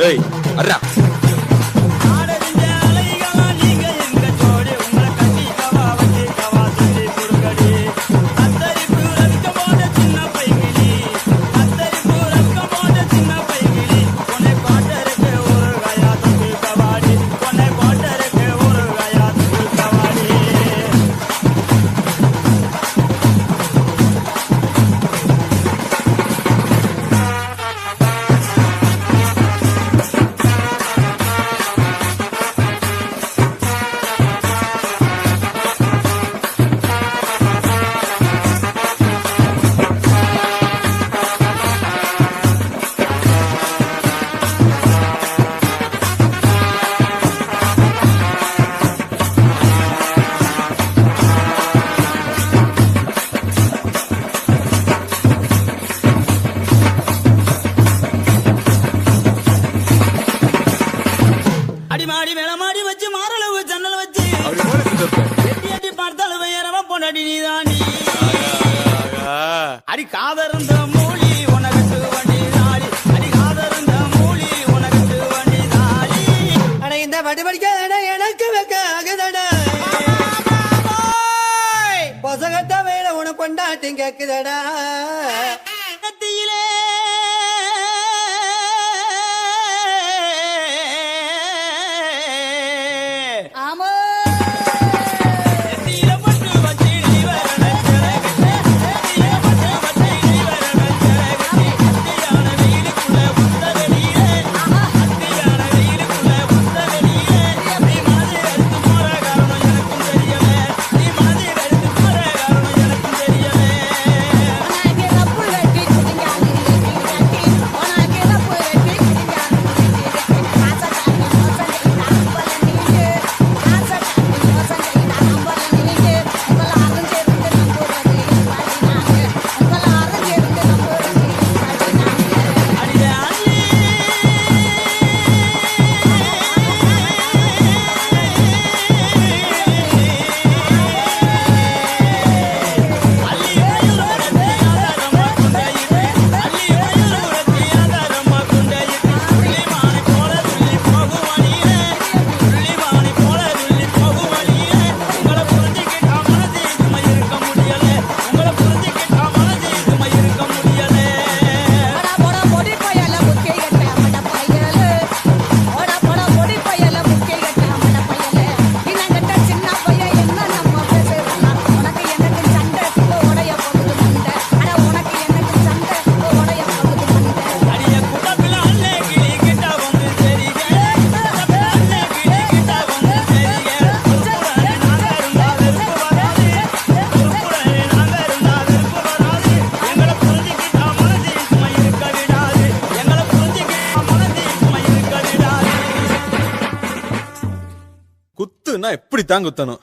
ஏய் அர்ரா அடிமாடி மேலமாடி வச்சு மாரளவு ஜன்னல் வச்சு எட்டி எட்டி பார்த்தாலும் வேறவ பொண்டாடி நீதாண்டி அடி காதருந்த மூலி உனகட்டு வண்டி தாடி அடி காதருந்த மூலி உனகட்டு வண்டி தாடி அட இந்த படி படிக்க எனக்கு வைக்க ஆகுதடா பொசகட்ட வேற உன கொண்டாட்டி கேக்குதடா கத்தியிலே குத்துனா எப்படி தான் குத்தணும்.